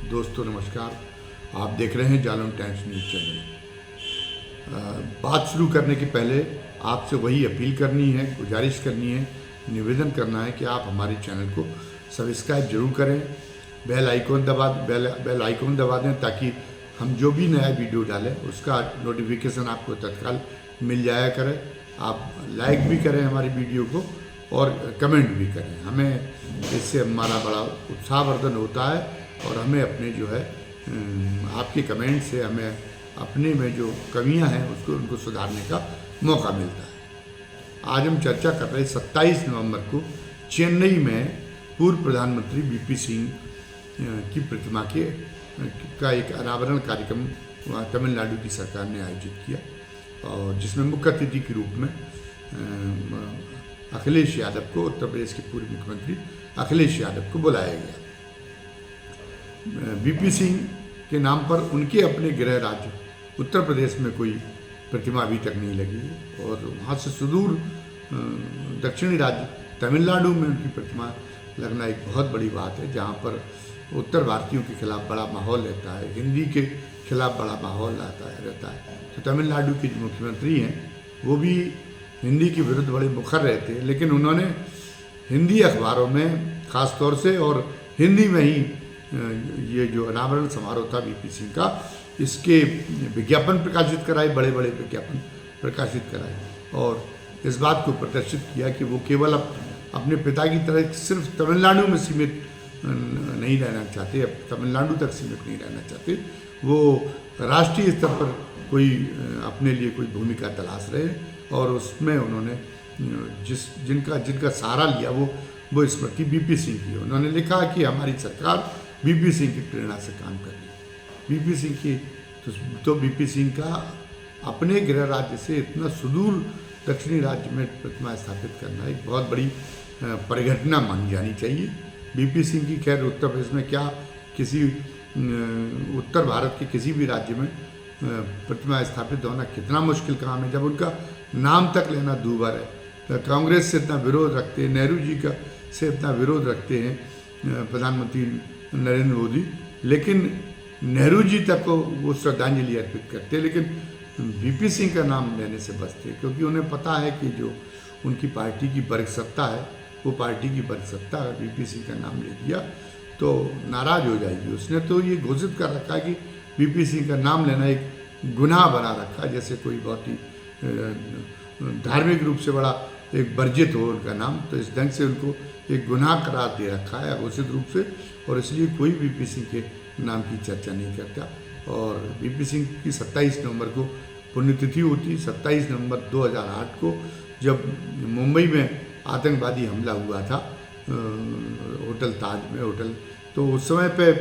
दोस्तों नमस्कार। आप देख रहे हैं जालौन टाइम्स न्यूज़ चैनल। बात शुरू करने के पहले आपसे वही अपील करनी है, गुजारिश करनी है, निवेदन करना है कि आप हमारे चैनल को सब्सक्राइब जरूर करें, बेल आइकॉन दबा दें ताकि हम जो भी नया वीडियो डालें उसका नोटिफिकेशन आपको तत्काल मिल जाया करे। आप लाइक भी करें हमारी वीडियो को और कमेंट भी करें। हमें इससे हमारा बड़ा उत्साहवर्धन होता है और हमें अपने जो है आपके कमेंट से हमें अपने में जो कमियां हैं उसको उनको सुधारने का मौका मिलता है। आज हम चर्चा कर रहे हैं 27 नवंबर को चेन्नई में पूर्व प्रधानमंत्री वीपी सिंह की प्रतिमा का एक अनावरण कार्यक्रम तमिलनाडु की सरकार ने आयोजित किया और जिसमें मुख्य अतिथि के रूप में अखिलेश यादव को, उत्तर प्रदेश के पूर्व मुख्यमंत्री अखिलेश यादव को बुलाया गया। वीपी सिंह के नाम पर उनके अपने गृह राज्य उत्तर प्रदेश में कोई प्रतिमा अभी तक नहीं लगी और वहाँ से सुदूर दक्षिणी राज्य तमिलनाडु में उनकी प्रतिमा लगना एक बहुत बड़ी बात है, जहाँ पर उत्तर भारतीयों के खिलाफ बड़ा माहौल रहता है, हिंदी के खिलाफ बड़ा माहौल रहता है। तो तमिलनाडु के जो मुख्यमंत्री हैं वो भी हिंदी के विरुद्ध बड़े मुखर रहते हैं, लेकिन उन्होंने हिंदी अखबारों में ख़ास तौर से और हिंदी में ही ये जो अनावरण समारोह था वीपी सिंह का, इसके विज्ञापन प्रकाशित कराए, बड़े बड़े विज्ञापन प्रकाशित कराए और इस बात को प्रदर्शित किया कि वो केवल अपने पिता की तरह सिर्फ तमिलनाडु में सीमित नहीं रहना चाहते, अब तमिलनाडु तक सीमित नहीं रहना चाहते, वो राष्ट्रीय स्तर पर कोई अपने लिए कोई भूमिका तलाश रहे और उसमें उन्होंने जिनका सहारा लिया वो स्मृति वीपी सिंह की। उन्होंने लिखा कि हमारी सरकार वीपी सिंह की प्रेरणा से काम कर रही है। वीपी सिंह की तो वीपी सिंह का अपने गृह राज्य से इतना सुदूर दक्षिणी राज्य में प्रतिमा स्थापित करना एक बहुत बड़ी परिघटना मानी जानी चाहिए। वीपी सिंह की खैर उत्तर प्रदेश में क्या, किसी उत्तर भारत के किसी भी राज्य में प्रतिमा स्थापित होना कितना मुश्किल काम है, जब उनका नाम तक लेना दूभर है। कांग्रेस से इतना विरोध रखते हैं, नेहरू जी का से इतना विरोध रखते हैं प्रधानमंत्री नरेंद्र मोदी, लेकिन नेहरू जी तक को वो श्रद्धांजलि अर्पित करते हैं, लेकिन वीपी सिंह का नाम लेने से बचते हैं क्योंकि उन्हें पता है कि जो उनकी पार्टी की वर्ग सत्ता है, वो पार्टी की वर्ग सत्ता अगर वीपी सिंह का नाम ले दिया तो नाराज हो जाएगी। उसने तो ये घोषित कर रखा है कि वीपी सिंह का नाम लेना एक गुनाह बना रखा है, जैसे कोई बहुत ही धार्मिक रूप से बड़ा एक वर्जित हो उनका नाम, तो इस ढंग से उनको एक गुनाह करार दे रखा है घोषित रूप से और इसलिए कोई वीपी सिंह के नाम की चर्चा नहीं करता। और वीपी सिंह की 27 नवंबर को पुण्यतिथि होती। 27 नवंबर 2008 को जब मुंबई में आतंकवादी हमला हुआ था होटल ताज में, तो उस समय पे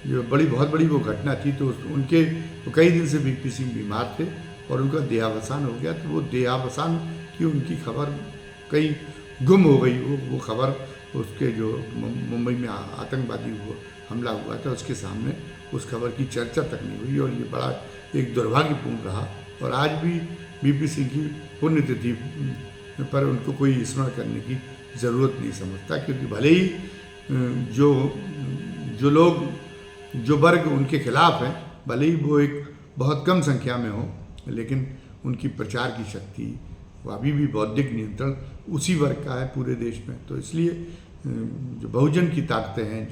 जो बहुत बड़ी वो घटना थी, तो उनके कई दिन से वीपी सिंह बीमार थे और उनका देहावसान हो गया। तो वो देहावसान की उनकी खबर कहीं गुम हो गई। वो खबर उसके जो मुंबई में आतंकवादी हमला हुआ था उसके सामने उस खबर की चर्चा तक नहीं हुई और ये बड़ा एक दुर्भाग्यपूर्ण रहा। और आज भी वीपी सिंह की पुण्यतिथि पर उनको कोई स्मरण करने की ज़रूरत नहीं समझता, क्योंकि भले ही जो लोग जो वर्ग उनके खिलाफ हैं, भले ही वो एक बहुत कम संख्या में हो, लेकिन उनकी प्रचार की शक्ति, वो अभी भी बौद्धिक नियंत्रण उसी वर्ग का है पूरे देश में। तो इसलिए जो बहुजन की ताकतें हैं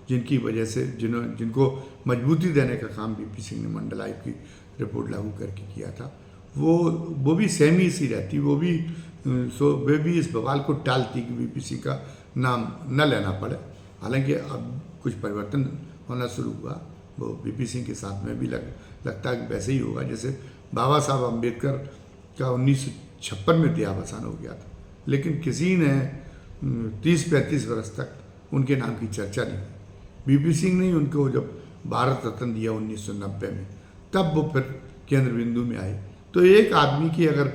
जिनकी वजह से जिनको मजबूती देने का काम वीपी सिंह ने मंडल आयोग की रिपोर्ट लागू करके किया था, वो भी सहमी सी रहती, वे भी इस बवाल को टालती कि वीपी सिंह का नाम न लेना पड़े। हालांकि अब कुछ परिवर्तन होना शुरू हुआ, वो वीपी सिंह के साथ में भी लगता है कि वैसे ही होगा जैसे बाबा साहब अम्बेडकर का 1956 में देहावसान हो गया था, लेकिन किसी ने 30-35 वर्ष तक उनके नाम की चर्चा नहीं की। वीपी सिंह ने उनको जब भारत रत्न दिया 1990 में, तब वो फिर केंद्र बिंदु में आए। तो एक आदमी की अगर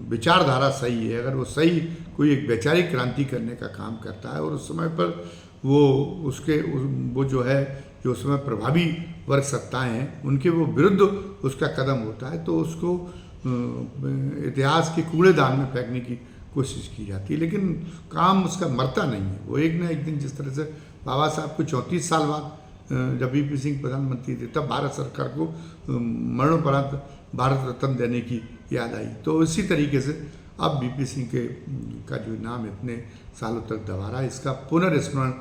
विचारधारा सही है, अगर वो सही कोई एक वैचारिक क्रांति करने का काम करता है और उस समय पर वो जो है जो उस समय प्रभावी वर्ग सत्ताएं हैं उनके वो विरुद्ध उसका कदम होता है, तो उसको इतिहास के कूड़ेदान में फेंकने की कोशिश की जाती है, लेकिन काम उसका मरता नहीं है। वो एक ना एक दिन, जिस तरह से बाबा साहब को 34 साल बाद जब वीपी सिंह प्रधानमंत्री थे तब भारत सरकार को मरणोपरांत भारत रत्न देने की याद आई। तो इसी तरीके से अब वीपी सिंह का जो नाम इतने सालों तक दबा रहा, इसका पुनर्स्मरण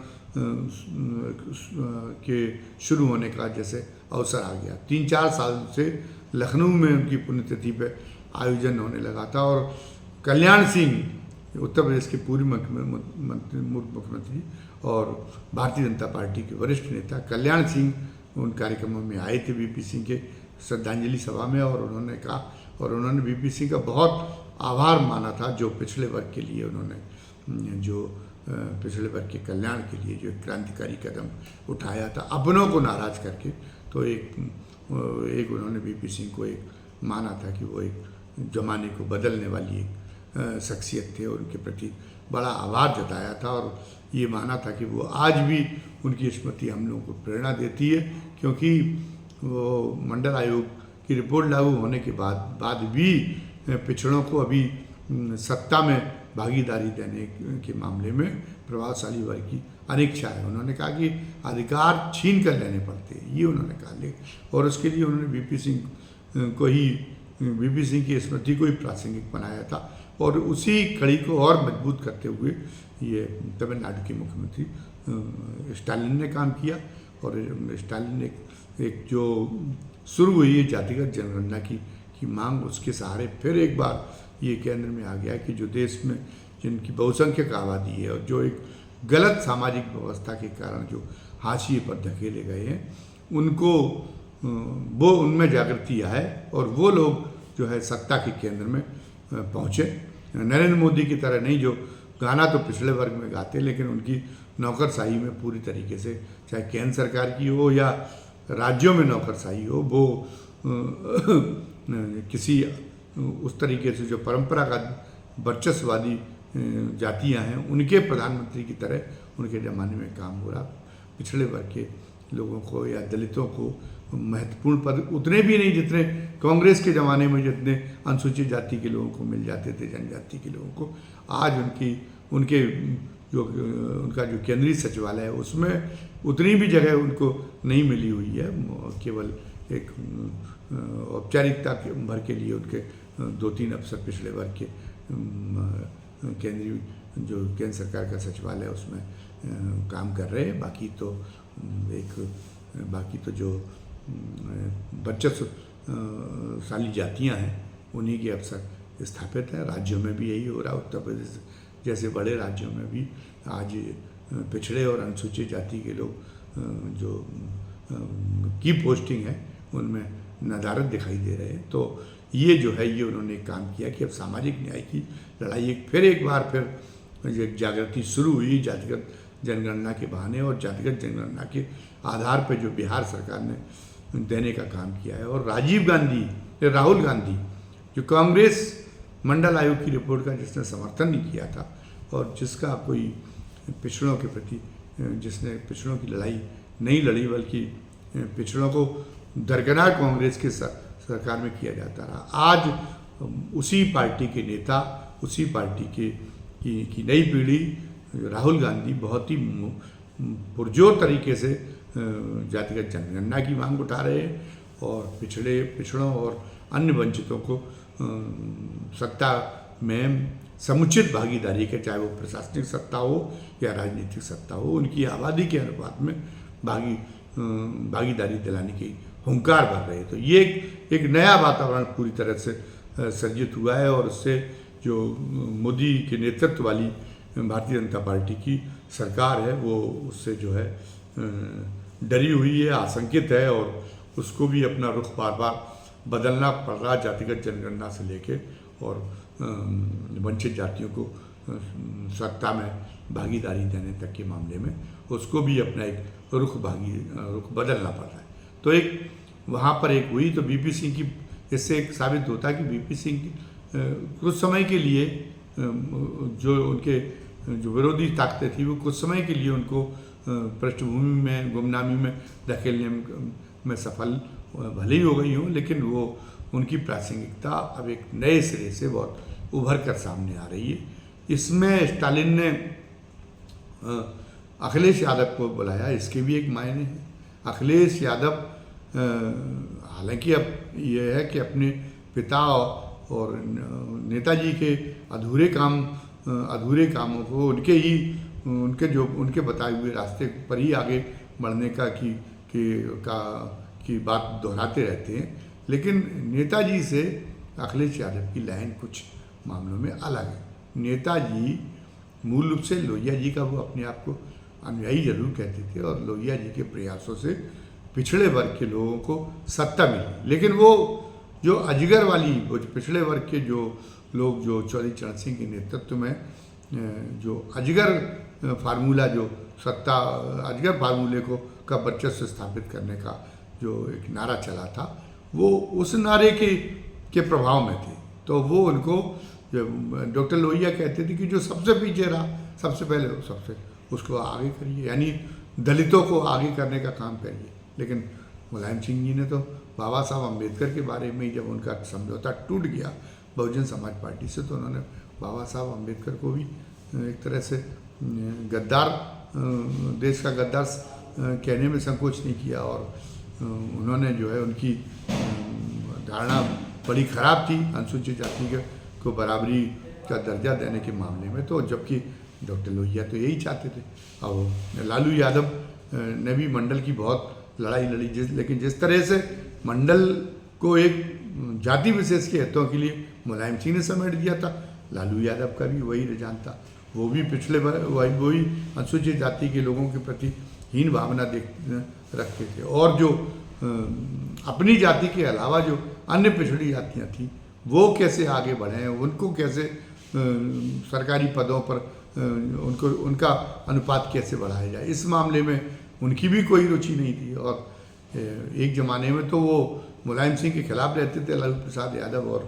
के शुरू होने का जैसे अवसर आ गया। 3-4 साल से लखनऊ में उनकी पुण्यतिथि पे आयोजन होने लगा था और कल्याण सिंह उत्तर प्रदेश के पूर्व मुख्यमंत्री और भारतीय जनता पार्टी के वरिष्ठ नेता कल्याण सिंह उन कार्यक्रमों में आए थे वीपी सिंह के श्रद्धांजलि सभा में, और उन्होंने वीपी सिंह का बहुत आभार माना था जो पिछड़े वर्ग के लिए उन्होंने जो पिछड़े वर्ग के कल्याण के लिए जो एक क्रांतिकारी कदम उठाया था अपनों को नाराज करके। तो एक उन्होंने वीपी सिंह को एक माना था कि वो एक जमाने को बदलने वाली एक शख्सियत थे और उनके प्रति बड़ा आभार जताया था, और ये माना था कि वो आज भी उनकी स्मृति हम लोगों को प्रेरणा देती है, क्योंकि वो मंडल आयोग की रिपोर्ट लागू होने के बाद भी पिछड़ों को अभी सत्ता में भागीदारी देने के मामले में प्रभावशाली वर्ग की अनिच्छा है। उन्होंने कहा कि अधिकार छीन कर लेने पड़ते हैं, ये उन्होंने कहा। और उसके लिए उन्होंने वीपी सिंह की स्मृति को ही प्रासंगिक बनाया था, और उसी कड़ी को और मजबूत करते हुए ये तमिलनाडु के मुख्यमंत्री स्टालिन ने काम किया। और स्टालिन ने एक जो शुरू हुई है जातिगत जनगणना की मांग, उसके सहारे फिर एक बार ये केंद्र में आ गया कि जो देश में जिनकी बहुसंख्यक आबादी है और जो एक गलत सामाजिक व्यवस्था के कारण जो हाशिए पर धकेले गए हैं, उनको वो उनमें जागृति आए और वो लोग जो है सत्ता के केंद्र में पहुँचे। नरेंद्र मोदी की तरह नहीं जो गाना तो पिछड़े वर्ग में गाते, लेकिन उनकी नौकरशाही में पूरी तरीके से, चाहे केंद्र सरकार की हो या राज्यों में नौकरशाही हो, वो किसी उस तरीके से जो परंपरागत वर्चस्ववादी जातियां हैं उनके प्रधानमंत्री की तरह उनके ज़माने में काम हो रहा। पिछड़े वर्ग के लोगों को या दलितों को महत्वपूर्ण पद उतने भी नहीं जितने कांग्रेस के ज़माने में जितने अनुसूचित जाति के लोगों को मिल जाते थे, जनजाति के लोगों को। आज उनका जो केंद्रीय सचिवालय है उसमें उतनी भी जगह उनको नहीं मिली हुई है। केवल एक औपचारिकता भर के लिए उनके 2-3 अफसर पिछड़े वर्ग के केंद्र सरकार का सचिवालय उसमें काम कर रहे हैं। बाकी तो जो वर्चस्वशाली जातियां हैं उन्हीं के अफसर स्थापित हैं। राज्यों में भी यही हो रहा। उत्तर प्रदेश जैसे बड़े राज्यों में भी आज पिछड़े और अनुसूचित जाति के लोग जो की पोस्टिंग है उनमें नदारत दिखाई दे रहे हैं। तो ये जो है ये उन्होंने काम किया कि अब सामाजिक न्याय की लड़ाई एक बार जागृति शुरू हुई जातिगत जनगणना के बहाने, और जातिगत जनगणना के आधार पर जो बिहार सरकार ने देने का काम किया है। और राहुल गांधी जो कांग्रेस मंडल आयोग की रिपोर्ट का जिसने समर्थन नहीं किया था और जिसका कोई पिछड़ों के प्रति जिसने पिछड़ों की लड़ाई नहीं लड़ी, बल्कि पिछड़ों को दरकिनार कांग्रेस के सरकार में किया जाता रहा, आज उसी पार्टी के नेता, उसी पार्टी की नई पीढ़ी राहुल गांधी बहुत ही पुरजोर तरीके से जातिगत जनगणना की मांग उठा रहे हैं और पिछड़ों और अन्य वंचितों को सत्ता में समुचित भागीदारी के, चाहे वो प्रशासनिक सत्ता हो या राजनीतिक सत्ता हो, उनकी आबादी के अनुपात में भागीदारी दिलाने की हुंकार भर रहे हैं। तो ये एक नया वातावरण पूरी तरह से सर्जित हुआ है, और उससे जो मोदी के नेतृत्व वाली भारतीय जनता पार्टी की सरकार है वो उससे जो है डरी हुई है, आशंकित है, और उसको भी अपना रुख बार बार बदलना पड़ रहा जातिगत जनगणना से लेके और वंचित जातियों को सत्ता में भागीदारी देने तक के मामले में उसको भी अपना एक रुख बदलना पड़ रहा है। तो एक वहाँ पर एक हुई, तो वीपी सिंह की इससे एक साबित होता है कि वीपी सिंह कुछ समय के लिए जो उनके जो विरोधी ताकतें थी वो कुछ समय के लिए उनको पृष्ठभूमि में गुमनामी में धकेलने में सफल भले ही हो गई हूँ, लेकिन वो उनकी प्रासंगिकता अब एक नए सिरे से बहुत उभर कर सामने आ रही है। इसमें स्टालिन ने अखिलेश यादव को बुलाया, इसके भी एक मायने हैं। अखिलेश यादव हालांकि अब यह है कि अपने पिता और नेताजी के अधूरे कामों को उनके बताए हुए रास्ते पर ही आगे बढ़ने की बात दोहराते रहते हैं। लेकिन नेताजी से अखिलेश यादव की लाइन कुछ मामलों में अलग है। नेताजी मूल रूप से लोहिया जी का वो अपने आप को अनुयायी जरूर कहते थे और लोहिया जी के प्रयासों से पिछड़े वर्ग के लोगों को सत्ता मिली, लेकिन वो जो अजगर वाली वो जो पिछड़े वर्ग के जो लोग जो चौधरी चरण सिंह के नेतृत्व में जो अजगर फार्मूला जो सत्ता अजगर फार्मूले का वर्चस्व स्थापित करने का जो एक नारा चला था, वो उस नारे के प्रभाव में थे। तो वो उनको डॉक्टर लोहिया कहते थे कि जो सबसे पीछे रहा सबसे पहले उसको आगे करिए, यानी दलितों को आगे करने का काम करिए। लेकिन मुलायम सिंह जी ने तो बाबा साहब अम्बेडकर के बारे में जब उनका समझौता टूट गया बहुजन समाज पार्टी से, तो उन्होंने बाबा साहब अम्बेडकर को भी एक तरह से गद्दार, देश का गद्दार कहने में संकोच नहीं किया और उन्होंने जो है उनकी धारणा बड़ी खराब थी अनुसूचित जाति को बराबरी का दर्जा देने के मामले में। तो जबकि डॉक्टर लोहिया तो यही चाहते थे। अब लालू यादव ने भी मंडल की बहुत लड़ाई लड़ी, लेकिन जिस तरह से मंडल को एक जाति विशेष के हितों के लिए मुलायम सिंह ने समेट दिया था, लालू यादव का भी वही रुझान था। वो भी पिछले वही अनुसूचित जाति के लोगों के प्रति हीन भावना रखते थे और जो अपनी जाति के अलावा जो अन्य पिछड़ी जातियाँ थीं वो कैसे आगे बढ़ें, उनको कैसे सरकारी पदों पर उनका अनुपात कैसे बढ़ाया जाए, इस मामले में उनकी भी कोई रुचि नहीं थी। और एक ज़माने में तो वो मुलायम सिंह के खिलाफ रहते थे लालू प्रसाद यादव और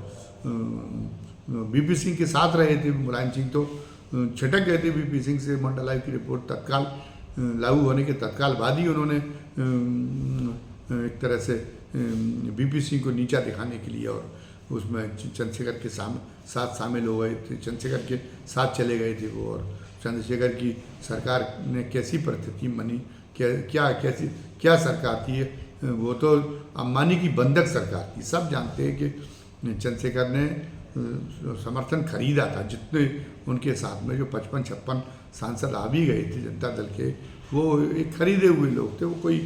बीपी सिंह के साथ रहे थे। मुलायम सिंह तो छिटक गए थे बीपी सिंह से। मंडल आयोग की रिपोर्ट तत्काल लागू होने के तत्काल बाद ही उन्होंने एक तरह से बीपी सिंह को नीचा दिखाने के लिए और उसमें चंद्रशेखर के साथ शामिल हो गए थे, चंद्रशेखर के साथ चले गए थे वो। और चंद्रशेखर की सरकार ने कैसी परिस्थिति बनी, क्या सरकार थी, वो तो अंबानी की बंधक सरकार थी। सब जानते हैं कि चंद्रशेखर ने समर्थन खरीदा था, जितने उनके साथ में जो 55-56 सांसद आ भी गए थे जनता दल के, वो एक खरीदे हुए लोग थे। वो कोई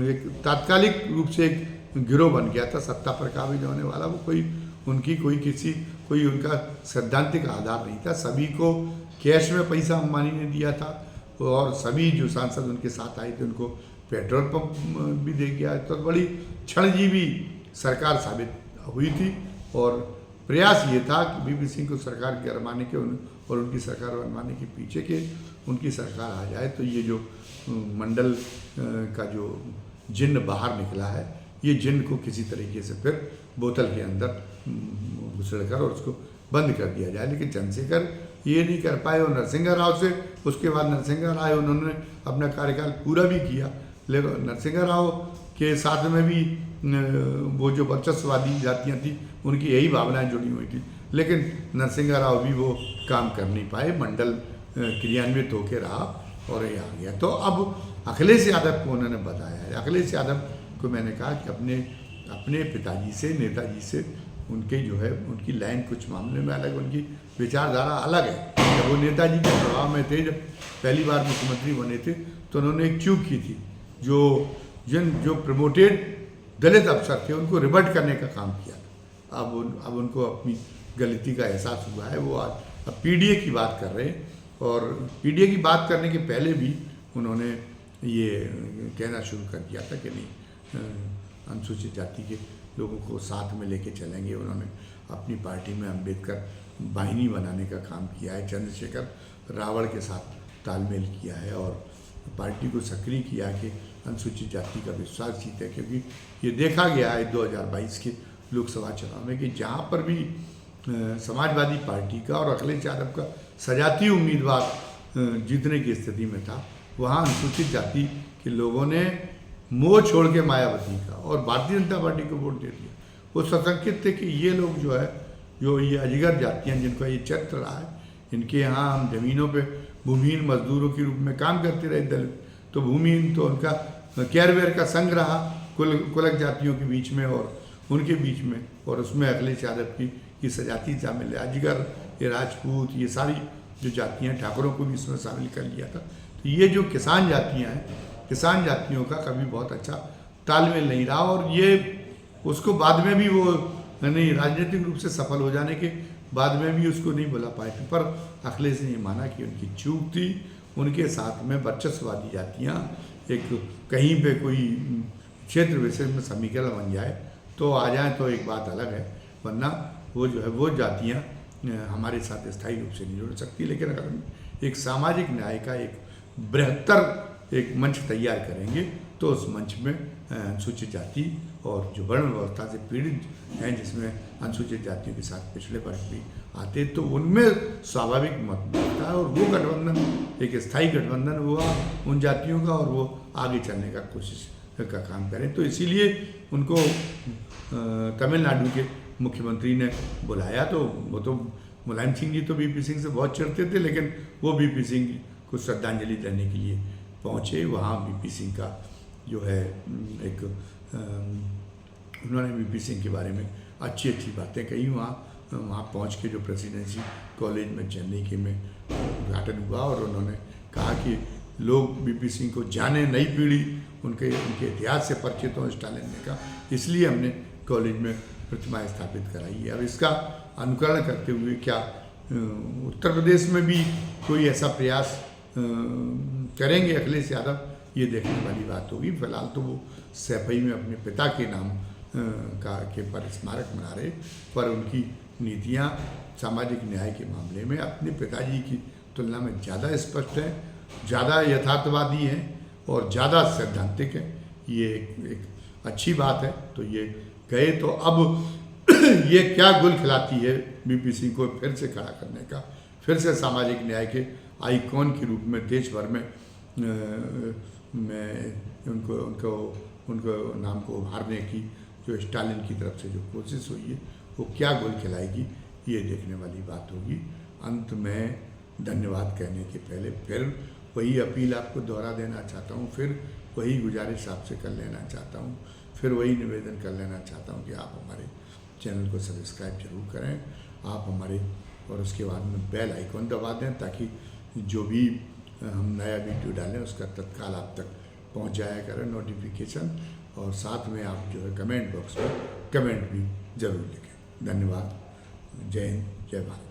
एक तात्कालिक रूप से एक गिरोह बन गया था सत्ता पर काबिज होने वाला। वो कोई उनका सैद्धांतिक आधार नहीं था। सभी को कैश में पैसा अंबानी ने दिया था और सभी जो सांसद उनके साथ आए थे उनको पेट्रोल पंप भी दे गया। तो बड़ी क्षणजीवी सरकार साबित हुई थी और प्रयास ये था कि बीपी सिंह को सरकार गरमाने के और उनकी सरकार बनवाने के पीछे के उनकी सरकार आ जाए तो ये जो मंडल का जो जिन्न बाहर निकला है, ये जिन्न को किसी तरीके से फिर बोतल के अंदर घुसड़कर और उसको बंद कर दिया जाए। लेकिन चंद्रशेखर ये नहीं कर पाए और नरसिंह राव से उसके बाद नरसिंह राव आए, उन्होंने अपना कार्यकाल पूरा भी किया। लेकिन नरसिंह राव के साथ में भी वो जो वर्चस्ववादी जातियाँ थी उनकी यही भावनाएं जुड़ी हुई थी, लेकिन नरसिंह राव भी वो काम कर नहीं पाए। मंडल क्रियान्वित होकर रहा और ये आ गया। तो अब अखिलेश यादव को उन्होंने बताया है। अखिलेश यादव को मैंने कहा कि अपने पिताजी से, नेताजी से उनके जो है उनकी लाइन कुछ मामले में अलग, उनकी विचारधारा अलग है। जब वो नेताजी के प्रभाव में थे, जब पहली बार मुख्यमंत्री बने थे, तो उन्होंने एक चूक की थी। जो प्रमोटेड दलित अफसर थे उनको रिवर्ट करने का काम किया था। अब उनको अपनी गलती का एहसास हुआ है। वो आज अब पीडीए की बात कर रहे हैं और पीडीए की बात करने के पहले भी उन्होंने ये कहना शुरू कर दिया था कि नहीं, अनुसूचित जाति के लोगों को साथ में लेके चलेंगे। उन्होंने अपनी पार्टी में अम्बेडकर वाहिनी बनाने का काम किया है, चंद्रशेखर रावण के साथ तालमेल किया है और पार्टी को सक्रिय किया कि अनुसूचित जाति का विश्वास जीते। क्योंकि ये देखा गया है 2022 के लोकसभा चुनाव में कि जहाँ पर भी समाजवादी पार्टी का और अखिलेश यादव का सजातीय उम्मीदवार जीतने की स्थिति में था, वहाँ अनुसूचित जाति के लोगों ने मोह छोड़ के मायावती का और भारतीय जनता पार्टी को वोट दे दिया। वो सशंकित थे कि ये लोग जो है, जो ये अजगर जातियाँ जिनका ये चरित्र रहा है, इनके यहाँ हम जमीनों पे भूमिहीन मजदूरों के रूप में काम करते रहे दलित, तो भूमिहीन तो उनका केयरवेयर का संघ रहा कुलक जातियों के बीच में और उनके बीच में, और उसमें अखिलेश यादव की ये सजाती शामिल है, अजगर, ये राजपूत, ये सारी जो जातियाँ, ठाकुरों को भी इसमें शामिल कर लिया था। तो ये जो किसान जातियाँ हैं, किसान जातियों का कभी बहुत अच्छा तालमेल नहीं रहा, और ये उसको बाद में भी वो नहीं, राजनीतिक रूप से सफल हो जाने के बाद में भी उसको नहीं बुला पाए थे। पर अखिलेश ने ये माना कि उनकी चूक थी, उनके साथ में वर्चस्ववादी जातियाँ एक कहीं पे कोई क्षेत्र विशेष में समीकरण बन जाए तो आ जाए तो एक बात अलग है, वरना वो जो है वो जातियाँ हमारे साथ स्थायी रूप से नहीं जुड़ सकती। लेकिन अगर हम एक सामाजिक न्याय का एक बृहत्तर एक मंच तैयार करेंगे तो उस मंच में अनुसूचित जाति और जो वर्ण व्यवस्था से पीड़ित हैं, जिसमें अनुसूचित जातियों के साथ पिछड़े वर्ग भी आते, तो उनमें स्वाभाविक मत मिलता है और वो गठबंधन एक स्थायी गठबंधन हुआ उन जातियों का, और वो आगे चलने का कोशिश का काम करें। तो इसीलिए उनको तमिलनाडु के मुख्यमंत्री ने बुलाया। तो वो तो मुलायम सिंह जी तो वीपी सिंह से बहुत चिढ़ते थे, लेकिन वो वीपी सिंह को श्रद्धांजलि देने के लिए पहुँचे। वहाँ वीपी सिंह का जो है एक उन्होंने वीपी सिंह के बारे में अच्छी अच्छी बातें कही। वहाँ पहुँच के जो प्रेसिडेंसी कॉलेज में चेन्नई के में उद्घाटन हुआ, और उन्होंने कहा कि लोग वीपी सिंह को जाने, नई पीढ़ी उनके इतिहास से परिचित हो स्टालिन ने कहा, इसलिए हमने कॉलेज में प्रतिमा स्थापित कराई है। अब इसका अनुकरण करते हुए क्या उत्तर प्रदेश में भी कोई ऐसा प्रयास करेंगे अखिलेश यादव, ये देखने वाली बात होगी। फिलहाल तो वो सैफई में अपने पिता के नाम के पर स्मारक बना रहे, पर उनकी नीतियाँ सामाजिक न्याय के मामले में अपने पिताजी की तुलना में ज़्यादा स्पष्ट है, ज़्यादा यथार्थवादी हैं और ज़्यादा सैद्धांतिक है। ये एक अच्छी बात है। तो ये गए तो अब ये क्या गुल खिलाती है वीपी सिंह को फिर से खड़ा करने का, फिर से सामाजिक न्याय के आइकॉन के रूप में देश भर में उनको नाम को उभारने की जो स्टालिन की तरफ से जो कोशिश हुई है, वो क्या गोल खिलाएगी, ये देखने वाली बात होगी। अंत में धन्यवाद कहने के पहले फिर वही अपील आपको दोहरा देना चाहता हूँ, फिर वही गुजारिश आपसे कर लेना चाहता हूँ, फिर वही निवेदन कर लेना चाहता हूँ कि आप हमारे चैनल को सब्सक्राइब जरूर करें, आप हमारे, और उसके बाद में बेल आइकॉन दबा दें ताकि जो भी हम नया वीडियो डालें उसका तत्काल आप तक पहुंच जाया करें नोटिफिकेशन। और साथ में आप जो है कमेंट बॉक्स में कमेंट भी ज़रूर लिखें। धन्यवाद। जय हिंद, जय भारत।